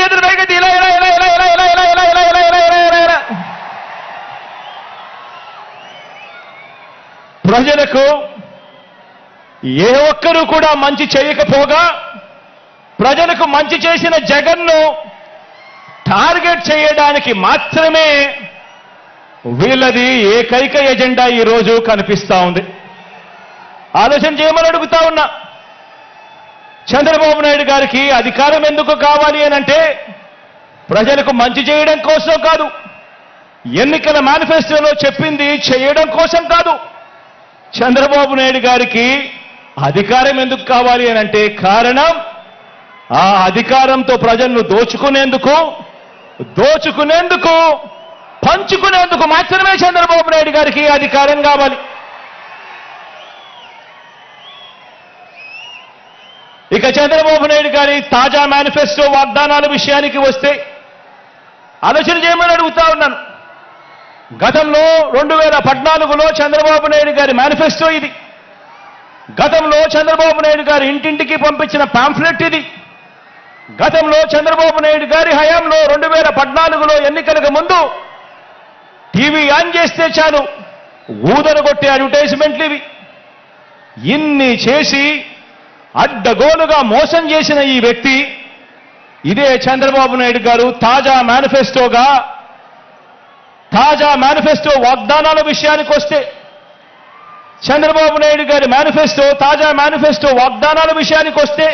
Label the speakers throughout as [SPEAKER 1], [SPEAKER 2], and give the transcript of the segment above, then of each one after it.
[SPEAKER 1] చేతులు పైకెత్తి ఇలా ఇలా ఇలా ఇలా ఇలా ఇలా ఇలా ఇలా ఇలా ఇలా ఇలా ఇలా ఇలా ఇలా ప్రజలకు ఏ ఒక్కరూ కూడా మంచి చేయకపోగా ప్రజలకు మంచి చేసిన జగన్ను టార్గెట్ చేయడానికి మాత్రమే వీళ్ళది ఏకైక ఎజెండా ఈరోజు కనిపిస్తా ఉంది. ఆలోచన చేయమని అడుగుతా ఉన్నా. చంద్రబాబు నాయుడు గారికి అధికారం ఎందుకు కావాలి అనంటే ప్రజలకు మంచి చేయడం కోసం కాదు, ఎన్నికల మేనిఫెస్టోలో చెప్పింది చేయడం కోసం కాదు. చంద్రబాబు నాయుడు గారికి అధికారం ఎందుకు కావాలి అనంటే కారణం ఆ అధికారంతో ప్రజలను దోచుకునేందుకు పంచుకునేందుకు మాత్రమే చంద్రబాబు నాయుడు గారికి అధికారం కావాలి. ఇక చంద్రబాబు నాయుడు గారి తాజా మేనిఫెస్టో వాగ్దానాల విషయానికి వస్తే ఆలోచన చేయమని అడుగుతా ఉన్నాను. గతంలో 2014లో చంద్రబాబు నాయుడు గారి మేనిఫెస్టో ఇది. గతంలో చంద్రబాబు నాయుడు గారు ఇంటింటికి పంపించిన పాంఫ్లెట్ ఇది. గతంలో చంద్రబాబు నాయుడు గారి హయాంలో 2014లో ఎన్నికలకు ముందు టీవీ ఆన్ చేస్తే చాలు ఊదరగొట్టే అడ్వర్టైజ్మెంట్లు ఇవి. ఇన్ని చేసి అడ్డగోలుగా మోసం చేసిన ఈ వ్యక్తి ఇదే చంద్రబాబు నాయుడు గారు తాజా మేనిఫెస్టో వాగ్దానాల విషయానికి వస్తే చంద్రబాబు నాయుడు గారి తాజా మేనిఫెస్టో వాగ్దానాల విషయానికి వస్తే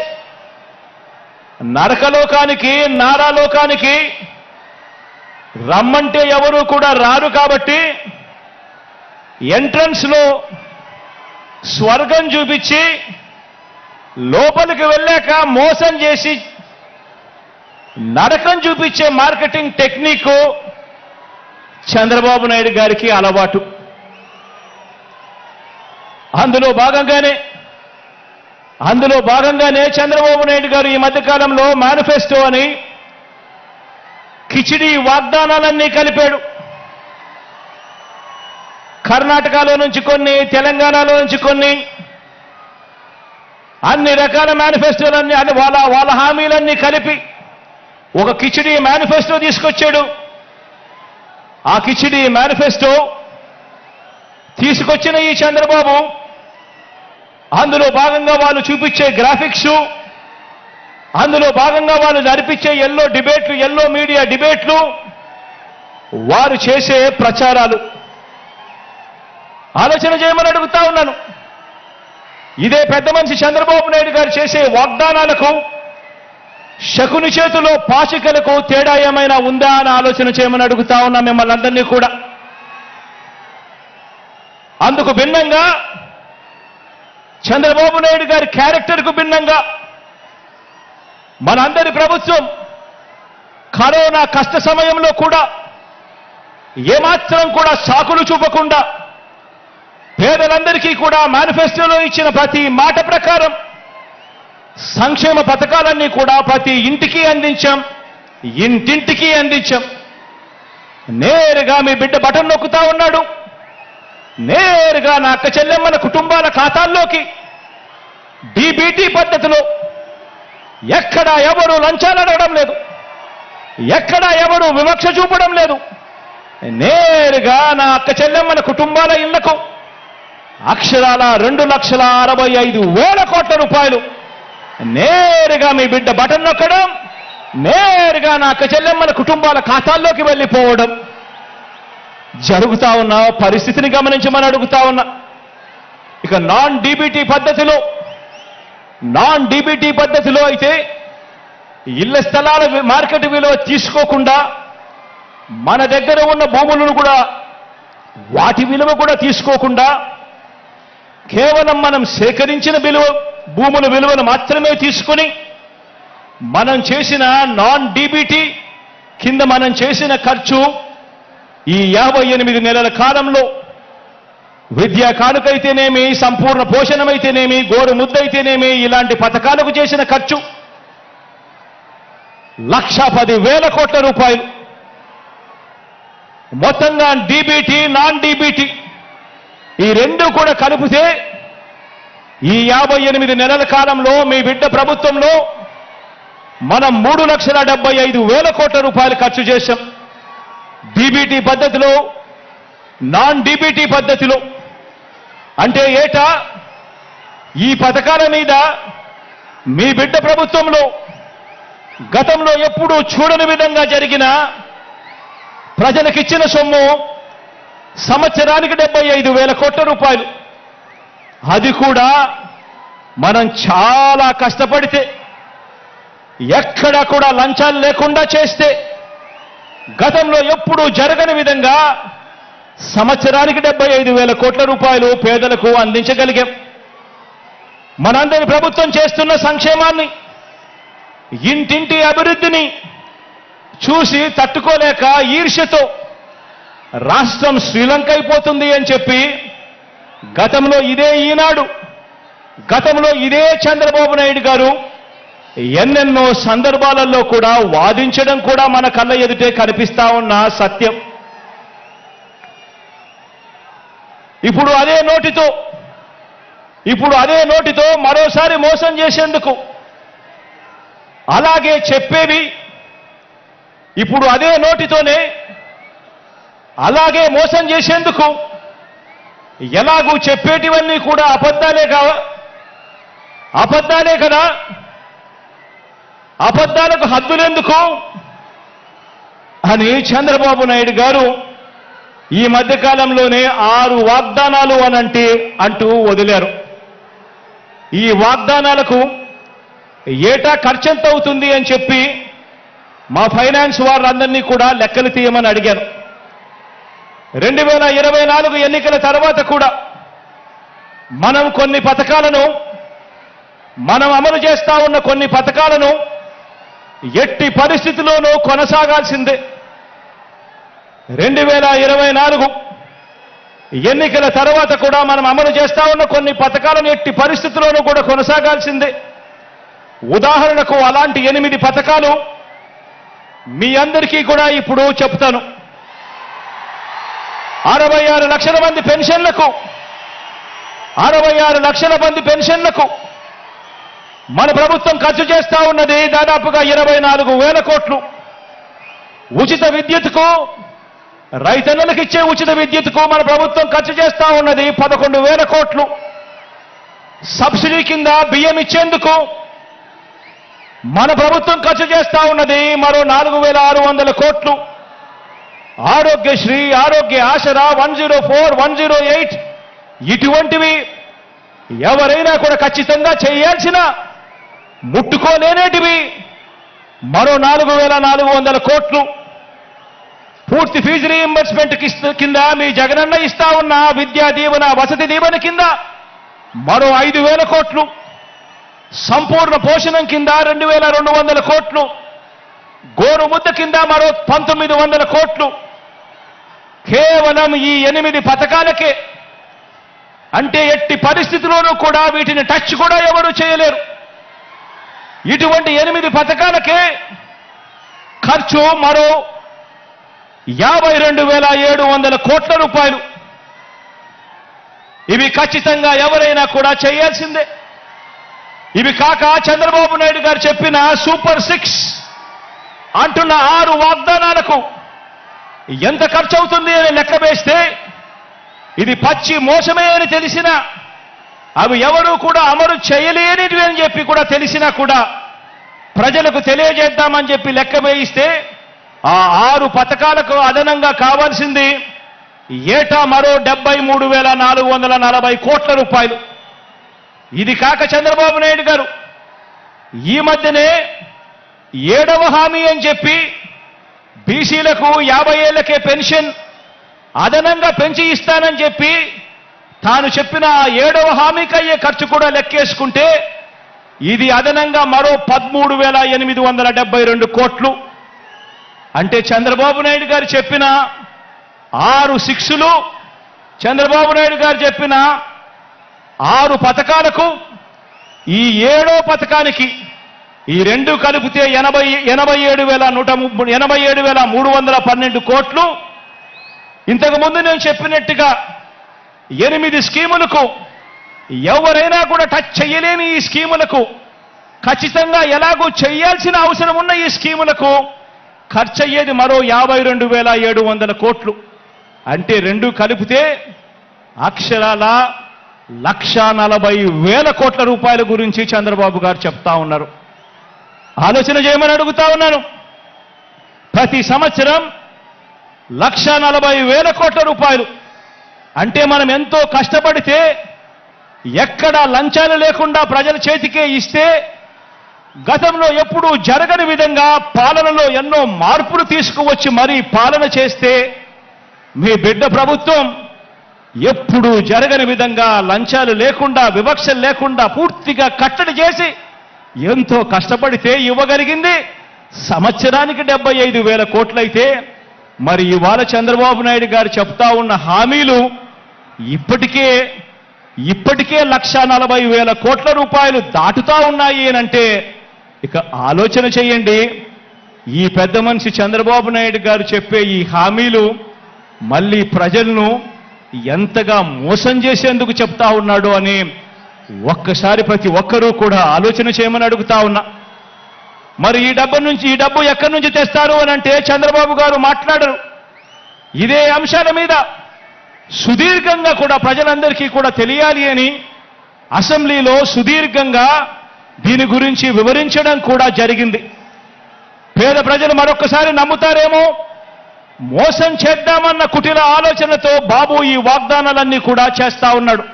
[SPEAKER 1] నరకలోకానికి నారాలోకానికి రమ్మంటే ఎవరు కూడా రారు కాబట్టి ఎంట్రన్స్ లో స్వర్గం చూపించి లోపలికి వెళ్ళాక మోసం చేసి నరకం చూపించే మార్కెటింగ్ టెక్నిక్ చంద్రబాబు నాయుడు గారికి అలవాటు. అందులో భాగంగానే చంద్రబాబు నాయుడు గారు ఈ మధ్యకాలంలో మేనిఫెస్టో అని కిచిడి వాగ్దానాలన్నీ కలిపాడు. కర్ణాటకలో నుంచి కొన్ని, తెలంగాణలో నుంచి కొన్ని, అన్ని రకాల మేనిఫెస్టోలన్నీ వాళ్ళ హామీలన్నీ కలిపి ఒక కిచిడి మేనిఫెస్టో తీసుకొచ్చాడు. ఆ కిచిడి మేనిఫెస్టో తీసుకొచ్చిన ఈ చంద్రబాబు అందులో భాగంగా వాళ్ళు చూపించే గ్రాఫిక్స్, అందులో భాగంగా వాళ్ళు జరిపించే ఎల్లో మీడియా డిబేట్లు, వారు చేసే ప్రచారాలు ఆలోచన చేయమని అడుగుతా ఉన్నాను. ఇదే పెద్ద మనిషి చంద్రబాబు నాయుడు గారు చేసే వాగ్దానాలకు శకుని చేతిలో పాచికలకు తేడా ఏమైనా ఉందా అని ఆలోచన చేయమని అడుగుతా ఉన్నా మిమ్మల్ని అందరినీ కూడా. అందుకు భిన్నంగా చంద్రబాబు నాయుడు గారి క్యారెక్టర్కు భిన్నంగా మనందరి ప్రభుత్వం కరోనా కష్ట సమయంలో కూడా ఏమాత్రం కూడా సాకులు చూపకుండా పేదలందరికీ కూడా మేనిఫెస్టోలో ఇచ్చిన ప్రతి మాట ప్రకారం సంక్షేమ పథకాలన్నీ కూడా ప్రతి ఇంటికి అందించాం, ఇంటింటికి అందించాం. నేరుగా మీ బిడ్డ బటన్ నొక్కుతా ఉన్నాడు. నేరుగా నా అక్క చెల్లెమ్మల కుటుంబాల ఖాతాల్లోకి డీబీటీ పద్ధతిలో ఎక్కడా ఎవరు లంచాలు అడగడం లేదు, ఎక్కడా ఎవరు వివక్ష చూపడం లేదు. నేరుగా నా అక్క చెల్లెమ్మల కుటుంబాల ఇళ్లకు అక్షరాల 2,65,000 కోట్ల రూపాయలు నేరుగా మీ బిడ్డ బటన్ నొక్కడం, నేరుగా నా అక్క చెల్లెమ్మల కుటుంబాల ఖాతాల్లోకి వెళ్ళిపోవడం జరుగుతా ఉన్న పరిస్థితిని గమనించమని అడుగుతా ఉన్నా. ఇక నాన్ డీబీటీ పద్ధతిలో అయితే ఇళ్ల స్థలాల మార్కెట్ విలువ తీసుకోకుండా మన దగ్గర ఉన్న భూములను కూడా వాటి విలువ కూడా తీసుకోకుండా కేవలం మనం సేకరించిన భూముల విలువను మాత్రమే తీసుకుని మనం చేసిన నాన్ డీబీటీ కింద మనం చేసిన ఖర్చు ఈ 58 నెలల కాలంలో విద్యా కానుకైతేనేమి, సంపూర్ణ పోషణమైతేనేమి, గోరు ముద్దైతేనేమి, ఇలాంటి పథకాలకు చేసిన ఖర్చు 1,10,000 కోట్ల రూపాయలు. మొత్తంగా డీబీటీ నాన్ డీబీటీ ఈ రెండు కూడా కలిపితే ఈ 58 నెలల కాలంలో మీ బిడ్డ ప్రభుత్వంలో మనం 3,75,000 కోట్ల రూపాయలు ఖర్చు చేశాం. డీబీటీ పద్ధతిలో, నాన్ డీబీటీ పద్ధతిలో. అంటే ఏటా ఈ పథకాల మీద మీ బిడ్డ ప్రభుత్వంలో గతంలో ఎప్పుడూ చూడని విధంగా జరిగిన ప్రజలకిచ్చిన సొమ్ము సంవత్సరానికి 75,000 కోట్ల రూపాయలు. అది కూడా మనం చాలా కష్టపడితే, ఎక్కడా కూడా లంచాలు లేకుండా చేస్తే, గతంలో ఎప్పుడూ జరగని విధంగా సంవత్సరానికి 75,000 కోట్ల రూపాయలు పేదలకు అందించగలిగాం. మనందరి ప్రభుత్వం చేస్తున్న సంక్షేమాన్ని, ఇంటింటి అభివృద్ధిని చూసి తట్టుకోలేక ఈర్ష్యతో రాష్ట్రం శ్రీలంక అయిపోతుంది అని చెప్పి గతంలో ఇదే ఈనాడు, గతంలో ఇదే చంద్రబాబు నాయుడు గారు ఎన్నెన్నో సందర్భాలలో కూడా వాదించడం కూడా మన కళ్ళ ఎదుటే కనిపిస్తా ఉన్న సత్యం. ఇప్పుడు అదే నోటితో మరోసారి మోసం చేసేందుకు, అలాగే చెప్పేవి ఇప్పుడు అదే నోటితోనే అలాగే మోసం చేసేందుకు, ఎలాగూ చెప్పేటివన్నీ కూడా అబద్ధాలే కదా. అబద్ధాలకు హద్దులెందుకు అని చంద్రబాబు నాయుడు గారు ఈ మధ్యకాలంలోనే 6 వాగ్దానాలు అంటూ వదిలారు. ఈ వాగ్దానాలకు ఏటా ఖర్చెంత అవుతుంది అని చెప్పి మా ఫైనాన్స్ వారందరినీ కూడా లెక్కలు తీయమని అడిగాను. 2024 ఎన్నికల తర్వాత కూడా మనం అమలు చేస్తా ఉన్న కొన్ని పథకాలను ఎట్టి పరిస్థితిలోనూ కొనసాగాల్సిందే. 2024 ఎన్నికల తర్వాత కూడా మనం అమలు చేస్తా ఉన్న కొన్ని పథకాలను ఎట్టి పరిస్థితుల్లోనూ కూడా కొనసాగాల్సిందే. ఉదాహరణకు అలాంటి 8 పథకాలు మీ అందరికీ కూడా ఇప్పుడు చెప్తాను. 66 లక్షల మంది పెన్షన్లకు మన ప్రభుత్వం ఖర్చు చేస్తా ఉన్నది దాదాపుగా 24,000 కోట్లు. ఉచిత విద్యుత్కు, రైతన్నలకు ఇచ్చే ఉచిత విద్యుత్కు మన ప్రభుత్వం ఖర్చు చేస్తా ఉన్నది 11,000 కోట్లు. సబ్సిడీ కింద బియ్యం ఇచ్చేందుకు మన ప్రభుత్వం ఖర్చు చేస్తా ఉన్నది మరో 4,600 కోట్లు. ఆరోగ్యశ్రీ, ఆరోగ్య ఆసరా, 104, 108 ఇటువంటివి ఎవరైనా కూడా ఖచ్చితంగా చేయాల్సిన, ముట్టుకోలేనేటివి మరో 4,400 కోట్లు. పూర్తి ఫీజు రీయింబర్స్మెంట్ కింద మీ జగనన్న ఇస్తా ఉన్న విద్యా దీవెన, వసతి దీవెన కింద మరో 5,000 కోట్లు. సంపూర్ణ పోషణం కింద 2,200 కోట్లు. గోరు ముద్ద కింద మరో 1,900 కోట్లు. కేవలం ఈ 8 పథకాలకే. అంటే ఎట్టి పరిస్థితుల్లోనూ కూడా వీటిని టచ్ కూడా ఎవరు చేయలేరు. ఇటువంటి 8 పథకాలకే ఖర్చు మరో 52,700 కోట్ల రూపాయలు. ఇవి ఖచ్చితంగా ఎవరైనా కూడా చేయాల్సిందే. ఇవి కాక చంద్రబాబు నాయుడు గారు చెప్పిన సూపర్ 6 అంటున్న 6 వాగ్దానాలకు ఎంత ఖర్చు అవుతుంది అని లెక్క వేస్తే ఇది పచ్చి మోసమే అని తెలిసినా, అవి ఎవరూ కూడా అమలు చేయలేనివి అని చెప్పి కూడా తెలిసినా కూడా ప్రజలకు తెలియజేద్దామని చెప్పి లెక్క వేయిస్తే ఆ 6 పథకాలకు అదనంగా కావాల్సింది ఏటా మరో 73,440 కోట్ల రూపాయలు. ఇది కాక చంద్రబాబు నాయుడు గారు ఈ మధ్యనే 7వ హామీ అని చెప్పి బీసీలకు 50 ఏళ్లకే పెన్షన్ అదనంగా పెంచి ఇస్తానని చెప్పి తాను చెప్పిన 7వ హామీకి అయ్యే ఖర్చు కూడా లెక్కేసుకుంటే ఇది అదనంగా మరో 13,872 కోట్లు. అంటే చంద్రబాబు నాయుడు గారు చెప్పిన 6 6లు, చంద్రబాబు నాయుడు గారు చెప్పిన 6 పథకాలకు ఈ 7వ పథకానికి ఈ రెండు కలిపితే 87,312 కోట్లు. ఇంతకుముందు నేను చెప్పినట్టుగా 8 స్కీములకు ఎవరైనా కూడా టచ్ చేయలేని ఈ స్కీములకు ఖచ్చితంగా ఎలాగూ చేయాల్సిన అవసరం ఉన్న ఈ స్కీములకు ఖర్చు అయ్యేది మరో 52,700 కోట్లు. అంటే రెండు కలిపితే అక్షరాల 1,40,000 కోట్ల రూపాయల గురించి చంద్రబాబు గారు చెప్తా ఉన్నారు. ఆలోచన చేయమని అడుగుతా ఉన్నాను. ప్రతి సంవత్సరం 1,40,000 కోట్ల రూపాయలు అంటే మనం ఎంతో కష్టపడితే ఎక్కడా లంచాలు లేకుండా ప్రజల చేతికే ఇస్తే గతంలో ఎప్పుడూ జరగని విధంగా పాలనలో ఎన్నో మార్పులు తీసుకువచ్చి మరీ పాలన చేస్తే మీ బిడ్డ ప్రభుత్వం ఎప్పుడూ జరగని విధంగా లంచాలు లేకుండా వివక్షలు లేకుండా పూర్తిగా కట్టడి చేసి ఎంతో కష్టపడితే ఇవ్వగలిగింది సంవత్సరానికి 75,000 కోట్లయితే మరి ఇవాళ చంద్రబాబు నాయుడు గారు చెప్తా ఉన్న హామీలు ఇప్పటికే 1,40,000 కోట్ల రూపాయలు దాటుతా ఉన్నాయి అంటే ఇక ఆలోచన చేయండి. ఈ పెద్ద మనిషి చంద్రబాబు నాయుడు గారు చెప్పే ఈ హామీలు మళ్ళీ ప్రజలను ఎంతగా మోసం చేసేందుకు చెప్తా ఉన్నాడు అని ఒక్కసారి ప్రతి ఒక్కరూ కూడా ఆలోచన చేయమని అడుగుతా ఉన్నా. మరి ఈ డబ్బు ఎక్కడి నుంచి తెస్తారు అని అంటే చంద్రబాబు గారు మాట్లాడరు. ఇదే అంశాల మీద సుదీర్ఘంగా కూడా ప్రజలందరికీ కూడా తెలియాలి అని అసెంబ్లీలో సుదీర్ఘంగా దీని గురించి వివరించడం కూడా జరిగింది. పేద ప్రజలు మరొకసారి నమ్ముతారేమో, మోసం చేద్దామన్న కుటిల ఆలోచనతో బాబు ఈ వాగ్దానాలన్నీ కూడా చేస్తా ఉన్నాడు.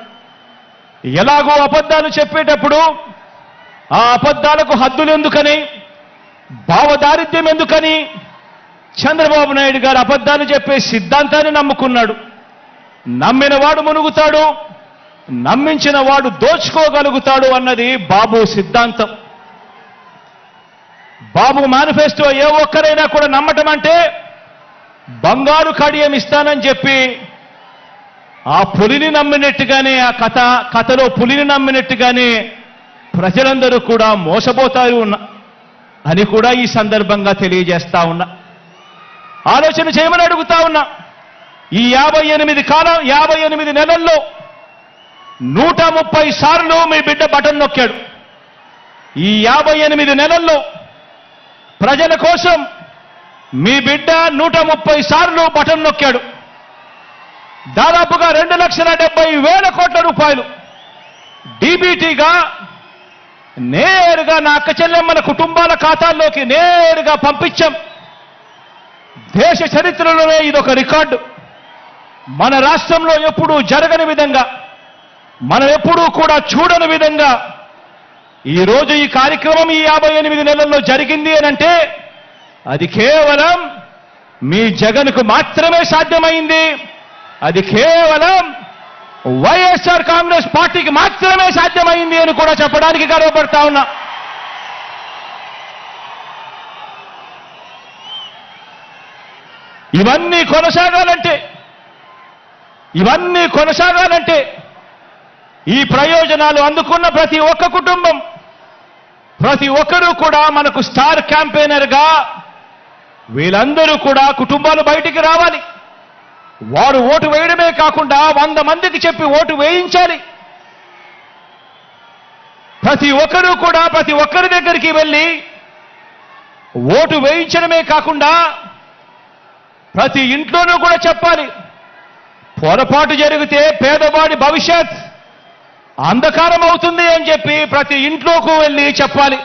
[SPEAKER 1] ఎలాగో అబద్ధాలు చెప్పేటప్పుడు ఆ అబద్ధాలకు హద్దులు ఎందుకని, భావదారిద్ర్యం ఎందుకని చంద్రబాబు నాయుడు గారు అబద్ధాలు చెప్పే సిద్ధాంతాన్ని నమ్ముకున్నాడు. నమ్మిన వాడు మునుగుతాడు, నమ్మించిన వాడు దోచుకోగలుగుతాడు అన్నది బాబు సిద్ధాంతం. బాబు మేనిఫెస్టో ఏ ఒక్కరైనా కూడా నమ్మటం అంటే బంగారు కడియం ఇస్తానని చెప్పి ఆ పులిని నమ్మినట్టుగానే ఆ కథలో పులిని నమ్మినట్టుగానే ప్రజలందరూ కూడా మోసపోతారు అని కూడా ఈ సందర్భంగా తెలియజేస్తా ఉన్నా. ఆలోచన చేయమని అడుగుతా ఉన్నా. ఈ 58 నెలల్లో 130 సార్లు మీ బిడ్డ బటన్ నొక్కాడు. ఈ 58 నెలల్లో ప్రజల కోసం మీ బిడ్డ 130 సార్లు బటన్ నొక్కాడు. దాదాపుగా 2,70,000 కోట్ల రూపాయలు డీబీటీగా నేరుగా నా అక్క చెల్లెమ్మల కుటుంబాల ఖాతాల్లోకి నేరుగా పంపించాం. దేశ చరిత్రలోనే ఇదొక రికార్డు. మన రాష్ట్రంలో ఎప్పుడూ జరగని విధంగా, మనం ఎప్పుడూ కూడా చూడని విధంగా ఈరోజు ఈ కార్యక్రమం ఈ 58 నెలల్లో జరిగింది అనంటే అది కేవలం మీ జగన్కు మాత్రమే సాధ్యమైంది. అది కేవలం వైఎస్ఆర్ కాంగ్రెస్ పార్టీకి మాత్రమే సాధ్యమైంది అని కూడా చెప్పడానికి గర్వపడతా ఉన్నా. ఇవన్నీ కొనసాగాలంటే ఈ ప్రయోజనాలు అందుకున్న ప్రతి ఒక్క కుటుంబం, ప్రతి ఒక్కరూ కూడా మనకు స్టార్ క్యాంపెయినర్గా వీళ్ళందరూ కూడా కుటుంబాలు బయటికి రావాలి. వారు ఓటు వేయడమే కాకుండా 100 మందికి చెప్పి ఓటు వేయించాలి. ప్రతి ఒక్కరూ కూడా ప్రతి ఒక్కరి దగ్గరికి వెళ్ళి ఓటు వేయించడమే కాకుండా ప్రతి ఇంట్లోనూ కూడా చెప్పాలి. పొరపాటు జరిగితే పేదవాడి భవిష్యత్ అంధకారం అవుతుంది అని చెప్పి ప్రతి ఇంట్లోకి వెళ్ళి చెప్పాలి.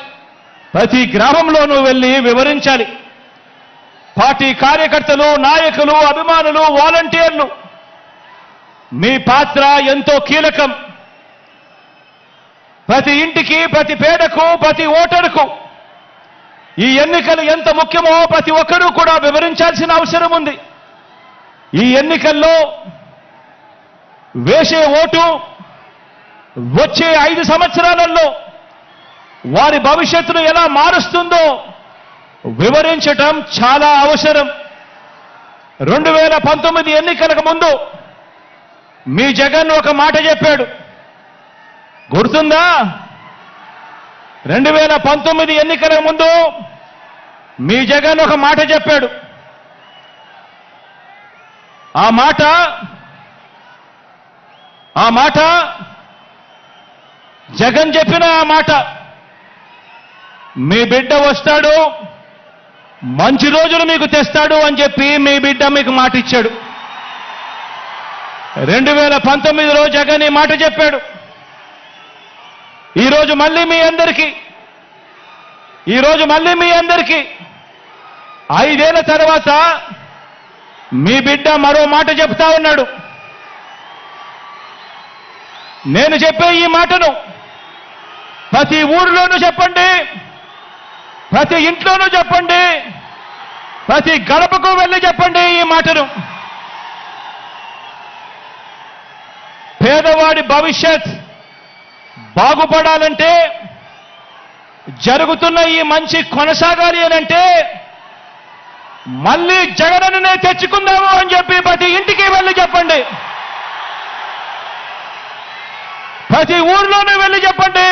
[SPEAKER 1] ప్రతి గ్రామంలోనూ వెళ్ళి వివరించాలి. పార్టీ కార్యకర్తలు, నాయకులు, అభిమానులు, వాలంటీర్లు మీ పాత్ర ఎంతో కీలకం. ప్రతి ఇంటికి, ప్రతి పేదకు, ప్రతి ఓటరుకు ఈ ఎన్నికలు ఎంత ముఖ్యమో ప్రతి ఒక్కరూ కూడా వివరించాల్సిన అవసరం ఉంది. ఈ ఎన్నికల్లో వేసే ఓటు వచ్చే 5 సంవత్సరాలలో వారి భవిష్యత్తును ఎలా మారుస్తుందో వివరించటం చాలా అవసరం. 2019 ఎన్నికలకు ముందు మీ జగన్ ఒక మాట చెప్పాడు, గుర్తుందా? 2019 ఎన్నికలకు ముందు మీ జగన్ ఒక మాట చెప్పాడు. ఆ మాట జగన్ చెప్పిన ఆ మాట మీ బిడ్డ వస్తాడు, మంచి రోజులు మీకు తెస్తాడు అని చెప్పి మీ బిడ్డ మీకు మాట ఇచ్చాడు. 2019లో జగన్ ఈ మాట చెప్పాడు. ఈరోజు మళ్ళీ మీ అందరికీ 5 ఏళ్ల తర్వాత మీ బిడ్డ మరో మాట చెప్తా ఉన్నాడు. నేను చెప్పే ఈ మాటను ప్రతి ఊరిలోనూ చెప్పండి, ప్రతి ఇంట్లోనూ చెప్పండి, ప్రతి గడపకు వెళ్ళి చెప్పండి ఈ మాటను. పేదవాడి భవిష్యత్ బాగుపడాలంటే, జరుగుతున్న ఈ మంచి కొనసాగాలి అనంటే మళ్ళీ జగనన్నే తెచ్చుకుందాము అని చెప్పి ప్రతి ఇంటికి వెళ్ళి చెప్పండి, ప్రతి ఊర్లోనూ వెళ్ళి చెప్పండి,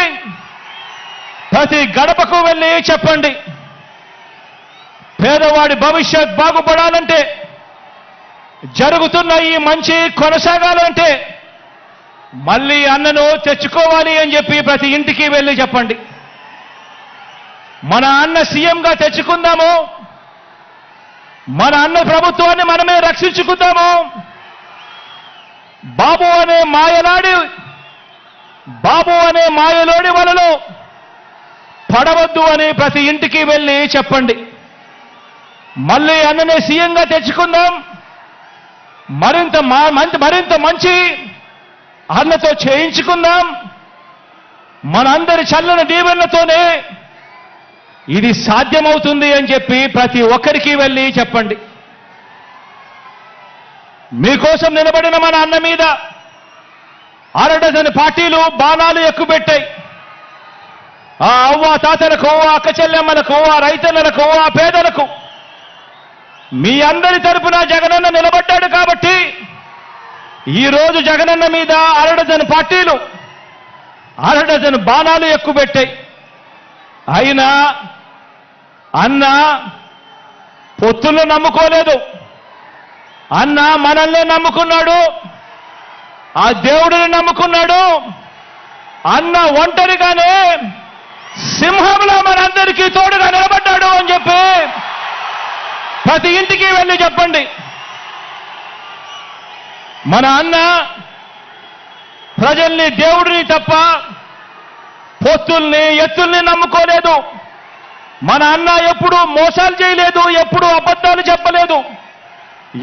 [SPEAKER 1] ప్రతి గడపకు వెళ్ళి చెప్పండి. పేదవాడి భవిష్యత్ బాగుపడాలంటే, జరుగుతున్న ఈ మంచి కొనసాగాలంటే మళ్ళీ అన్నను తెచ్చుకోవాలి అని చెప్పి ప్రతి ఇంటికి వెళ్ళి చెప్పండి. మన అన్న సీఎంగా తెచ్చుకుందాము, మన అన్న ప్రభుత్వాన్ని మనమే రక్షించుకుందాము. బాబు అనే మాయలోడి వలలో పడవద్దు అని ప్రతి ఇంటికి వెళ్ళి చెప్పండి. మళ్ళీ అన్ననే సీఎంగా తెచ్చుకుందాం, మరింత మంచి అన్నతో చేయించుకుందాం. మనందరి చల్లని దీవెనలతోనే ఇది సాధ్యమవుతుంది అని చెప్పి ప్రతి ఒక్కరికి వెళ్ళి చెప్పండి. మీకోసం నిలబడిన మన అన్న మీద అరడజను పార్టీలు బాణాలు ఎక్కుపెట్టాయి. ఆ అవ్వ తాతలకు, ఆ అక్క చెల్లెమ్మలకు, ఆ రైతన్నలకు, ఆ పేదలకు మీ అందరి తరపున జగనన్న నిలబడ్డాడు కాబట్టి ఈరోజు జగనన్న మీద అరడజను పార్టీలు అరడజను బాణాలు ఎక్కుపెట్టాయి. అయినా అన్న పొత్తులు నమ్ముకోలేదు. అన్న మనల్ని నమ్ముకున్నాడు, ఆ దేవుడిని నమ్ముకున్నాడు. అన్న ఒంటరిగానే సింహంలో మనందరికీ తోడుగా నిలబడ్డాడు అని చెప్పి ప్రతి ఇంటికి వెళ్ళి చెప్పండి. మన అన్న ప్రజల్ని, దేవుడిని తప్ప పొత్తుల్ని, ఎత్తుల్ని నమ్ముకోలేదు. మన అన్న ఎప్పుడూ మోసాలు చేయలేదు, ఎప్పుడూ అబద్ధాలు చెప్పలేదు,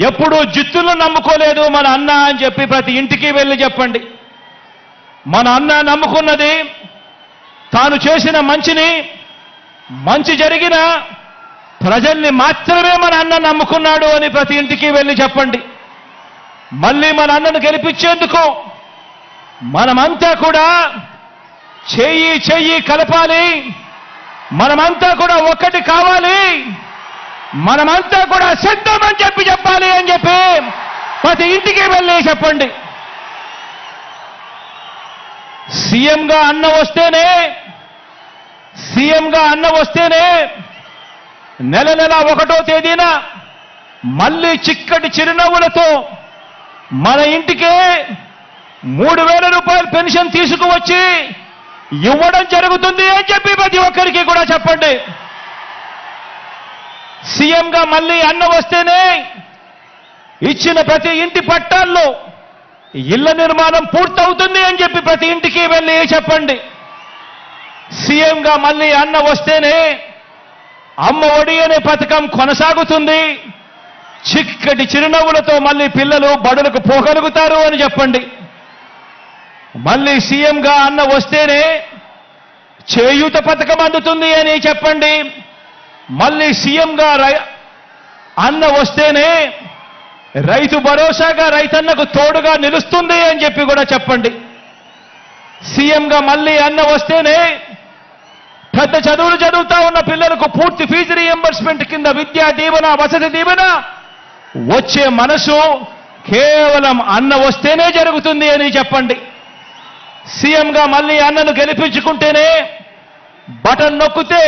[SPEAKER 1] ఎప్పుడూ జిత్తులను నమ్ముకోలేదు మన అన్న అని చెప్పి ప్రతి ఇంటికి వెళ్ళి చెప్పండి. మన అన్న నమ్ముకున్నది తాను చేసిన మంచి జరిగిన ప్రజల్ని మాత్రమే మన అన్న నమ్ముకున్నాడు అని ప్రతి ఇంటికి వెళ్ళి చెప్పండి. మళ్ళీ మన అన్నను గెలిపించేందుకు మనమంతా కూడా చెయ్యి కలపాలి, మనమంతా కూడా ఒక్కటి కావాలి, మనమంతా కూడా సిద్ధమని చెప్పాలి అని చెప్పి ప్రతి ఇంటికి వెళ్ళి చెప్పండి. సీఎంగా అన్న వస్తేనే నెల 1వ తేదీన మళ్ళీ చిక్కటి చిరునవ్వులతో మన ఇంటికే 3,000 రూపాయలు పెన్షన్ తీసుకువచ్చి ఇవ్వడం జరుగుతుంది అని చెప్పి ప్రతి ఒక్కరికి కూడా చెప్పండి. సీఎంగా మళ్ళీ అన్న వస్తేనే ఇచ్చిన ప్రతి ఇంటి పట్టాల్లో ఇళ్ల నిర్మాణం పూర్తవుతుంది అని చెప్పి ప్రతి ఇంటికి వెళ్ళి చెప్పండి. సీఎంగా మళ్ళీ అన్న వస్తేనే అమ్మ ఒడి అనే పథకం కొనసాగుతుంది, చిక్కటి చిరునవ్వులతో మళ్ళీ పిల్లలు బడులకు పోగలుగుతారు అని చెప్పండి. మళ్ళీ సీఎంగా అన్న వస్తేనే చేయూత పథకం అందుతుంది అని చెప్పండి. మళ్ళీ సీఎంగా అన్న వస్తేనే రైతు భరోసాగా రైతన్నకు తోడుగా నిలుస్తుంది అని చెప్పి కూడా చెప్పండి. సీఎంగా మళ్ళీ అన్న వస్తేనే పెద్ద చదువులు చదువుతా ఉన్న పిల్లలకు పూర్తి ఫీజు రీఎంబర్స్మెంట్ కింద విద్యా దీవెన, వసతి దీవెన వచ్చే మనసు కేవలం అన్న వస్తేనే జరుగుతుంది అని చెప్పండి. సీఎంగా మళ్ళీ అన్నను గెలిపించుకుంటేనే బటన్ నొక్కితే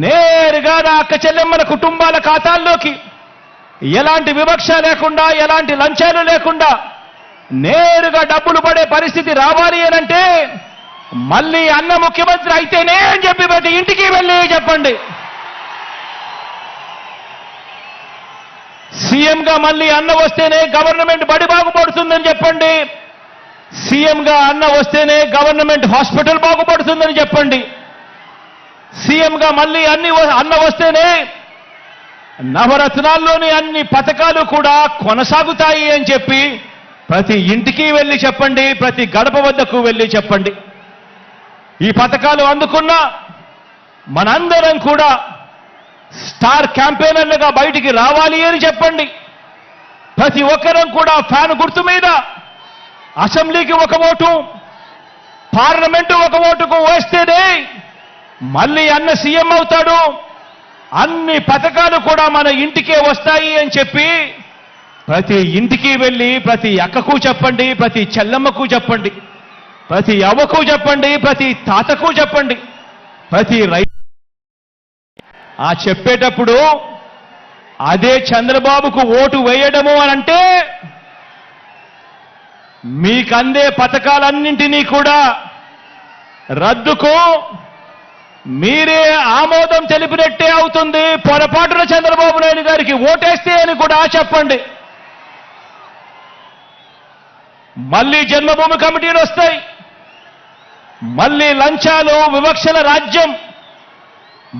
[SPEAKER 1] నేరుగా నా అక్క చెల్లెమ్మల కుటుంబాల ఖాతాల్లోకి ఎలాంటి వివక్ష లేకుండా, ఎలాంటి లంచాలు లేకుండా నేరుగా డబ్బులు పడే పరిస్థితి రావాలి అనంటే మళ్ళీ అన్న ముఖ్యమంత్రి అయితేనే అని చెప్పి ప్రతి ఇంటికి వెళ్ళి చెప్పండి. సీఎంగా మళ్ళీ అన్న వస్తేనే గవర్నమెంట్ బడి బాగుపడుతుందని చెప్పండి. సీఎంగా అన్న వస్తేనే గవర్నమెంట్ హాస్పిటల్ బాగుపడుతుందని చెప్పండి. సీఎంగా మళ్ళీ అన్న వస్తేనే నవరత్నాల్లోని అన్ని పథకాలు కూడా కొనసాగుతాయి అని చెప్పి ప్రతి ఇంటికి వెళ్ళి చెప్పండి. ప్రతి గడప వద్దకు వెళ్ళి చెప్పండి. ఈ పథకాలు అందుకున్న మనందరం కూడా స్టార్ క్యాంపెయినర్లుగా బయటికి రావాలి అని చెప్పండి. ప్రతి ఒక్కరం కూడా ఫ్యాన్ గుర్తు మీద అసెంబ్లీకి ఒక ఓటు, పార్లమెంటు ఒక ఓటుకు వేస్తేనే మళ్ళీ అన్న సీఎం అవుతాడు, అన్ని పథకాలు కూడా మన ఇంటికే వస్తాయి అని చెప్పి ప్రతి ఇంటికి వెళ్ళి ప్రతి అక్కకు చెప్పండి, ప్రతి చెల్లమ్మకు చెప్పండి, ప్రతి అవ్వకు చెప్పండి, ప్రతి తాతకు చెప్పండి, ప్రతి ఆ చెప్పేటప్పుడు అదే చంద్రబాబుకు ఓటు వేయడము అనంటే మీకందే పథకాలన్నింటినీ కూడా రద్దుకు మీరే ఆమోదం తెలిపినట్టే అవుతుంది. పొరపాటున చంద్రబాబు నాయుడు గారికి ఓటేస్తే అని కూడా చెప్పండి. మళ్ళీ జన్మభూమి కమిటీలు వస్తాయి, మళ్ళీ లంచాలు, వివక్షల రాజ్యం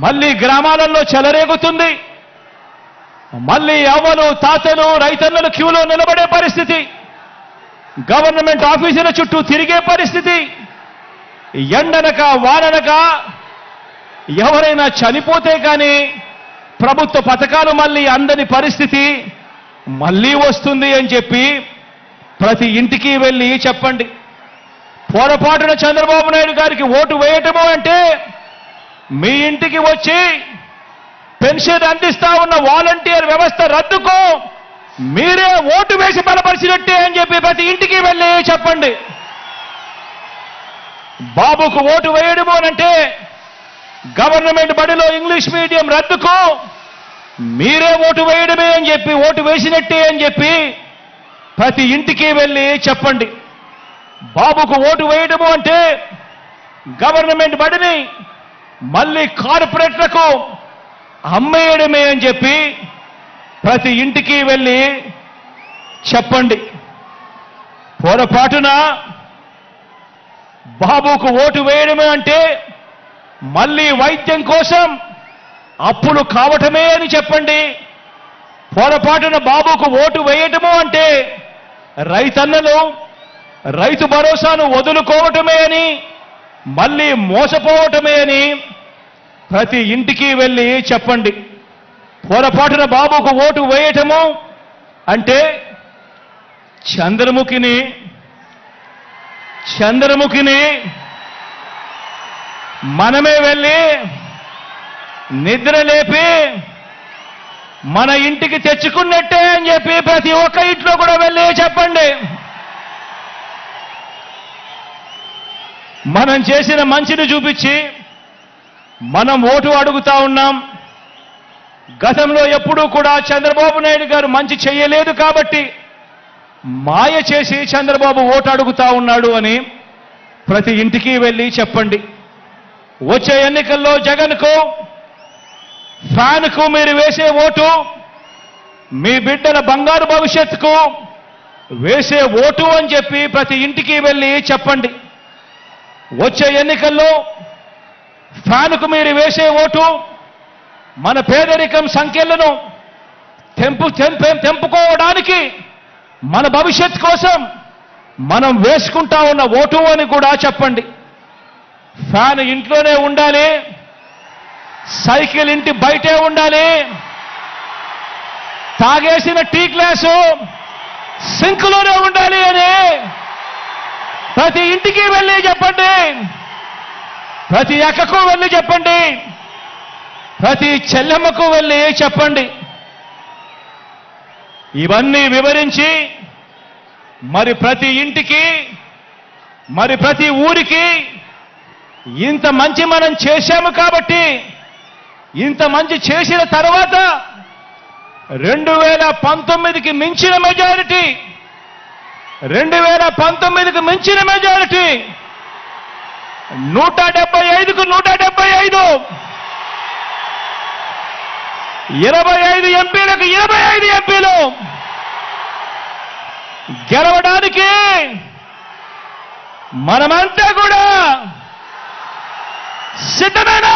[SPEAKER 1] మళ్ళీ గ్రామాలలో చెలరేగుతుంది. మళ్ళీ అవ్వలు, తాతలు, రైతన్నలు క్యూలో నిలబడే పరిస్థితి, గవర్నమెంట్ ఆఫీసుల చుట్టూ తిరిగే పరిస్థితి, ఎండనక వాననక ఎవరైనా చనిపోతే కానీ ప్రభుత్వ పథకాలు మళ్ళీ అందని పరిస్థితి మళ్ళీ వస్తుంది అని చెప్పి ప్రతి ఇంటికి వెళ్ళి చెప్పండి. పొరపాటున చంద్రబాబు నాయుడు గారికి ఓటు వేయటము అంటే మీ ఇంటికి వచ్చి పెన్షన్ అందిస్తా ఉన్న వాలంటీర్ వ్యవస్థ రద్దుకు మీరే ఓటు వేసి బలపరిచినట్టే అని చెప్పి ప్రతి ఇంటికి వెళ్ళి చెప్పండి. బాబుకు ఓటు వేయడము అనంటే గవర్నమెంట్ బడిలో ఇంగ్లీష్ మీడియం రద్దుకు మీరే ఓటు వేయడమే అని చెప్పి, ఓటు వేసినట్టే అని చెప్పి ప్రతి ఇంటికి వెళ్ళి చెప్పండి. బాబుకు ఓటు వేయడము అంటే గవర్నమెంట్ బడిని మళ్ళీ కార్పొరేట్లకు అమ్మేయడమే అని చెప్పి ప్రతి ఇంటికి వెళ్ళి చెప్పండి. పొరపాటున బాబుకు ఓటు వేయడమే అంటే మళ్ళీ వైద్యం కోసం అప్పులు కావటమే అని చెప్పండి. పొరపాటున బాబుకు ఓటు వేయటము అంటే రైతన్నలు రైతు భరోసాను వదులుకోవటమే అని, మళ్ళీ మోసపోవటమే అని ప్రతి ఇంటికి వెళ్ళి చెప్పండి. పొరపాటున బాబుకు ఓటు వేయటము అంటే చంద్రముఖిని మనమే వెళ్ళి నిద్ర లేపి మన ఇంటికి తెచ్చుకున్నట్టే అని చెప్పి ప్రతి ఒక్క ఇంట్లో కూడా వెళ్ళి చెప్పండి. మనం చేసిన మంచిని చూపించి మనం ఓటు అడుగుతా ఉన్నాం. గతంలో ఎప్పుడూ కూడా చంద్రబాబు నాయుడు గారు మంచి చేయలేదు కాబట్టి మాయ చేసి చంద్రబాబు ఓటు అడుగుతా ఉన్నాడు అని ప్రతి ఇంటికి వెళ్ళి చెప్పండి. వచ్చే ఎన్నికల్లో జగన్కు, ఫ్యాన్కు మీరు వేసే ఓటు మీ బిడ్డల బంగారు భవిష్యత్తుకు వేసే ఓటు అని చెప్పి ప్రతి ఇంటికి వెళ్ళి చెప్పండి. వచ్చే ఎన్నికల్లో ఫ్యాన్కు మీరు వేసే ఓటు మన పేదరికం సంఖ్యలను తెంపుకోవడానికి, మన భవిష్యత్ కోసం మనం వేసుకుంటా ఉన్న ఓటు అని కూడా చెప్పండి. ఫ్యాన్ ఇంట్లోనే ఉండాలి, సైకిల్ ఇంటి బయటే ఉండాలి, తాగేసిన టీ గ్లాసు సింక్లోనే ఉండాలి అని ప్రతి ఇంటికి వెళ్ళి చెప్పండి. ప్రతి అక్కకు వెళ్ళి చెప్పండి, ప్రతి చెల్లెమ్మకు వెళ్ళి చెప్పండి. ఇవన్నీ వివరించి మరి ప్రతి ఇంటికి, మరి ప్రతి ఊరికి ఇంత మంచి మనం చేశాము కాబట్టి, ఇంత మంచి చేసిన తర్వాత 2019కి మించిన మెజారిటీ, 2019కి మించిన మెజారిటీ 175కు 175, 25 ఎంపీలకు 25 ఎంపీలు గెలవడానికి మనమంతా కూడా సిద్ధమేనా?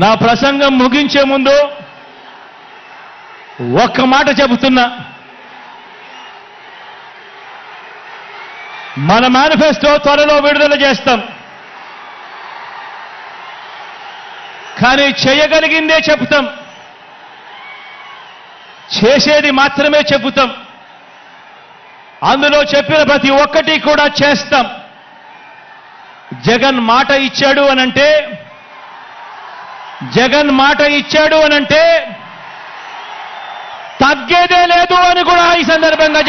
[SPEAKER 1] నా ప్రసంగం ముగించే ముందు ఒక్క మాట చెబుతున్నా. మన మేనిఫెస్టో త్వరలో విడుదల చేస్తాం. కానీ చేయగలిగిందే చెబుతాం, చేసేది మాత్రమే చెబుతాం. అందులో చెప్పిన ప్రతి ఒక్కటి కూడా చేస్తాం. జగన్ మాట ఇచ్చాడు అనంటే, జగన్ మాట ఇచ్చాడు అనంటే తగ్గేదే లేదు అని కూడా ఈ సందర్భంగా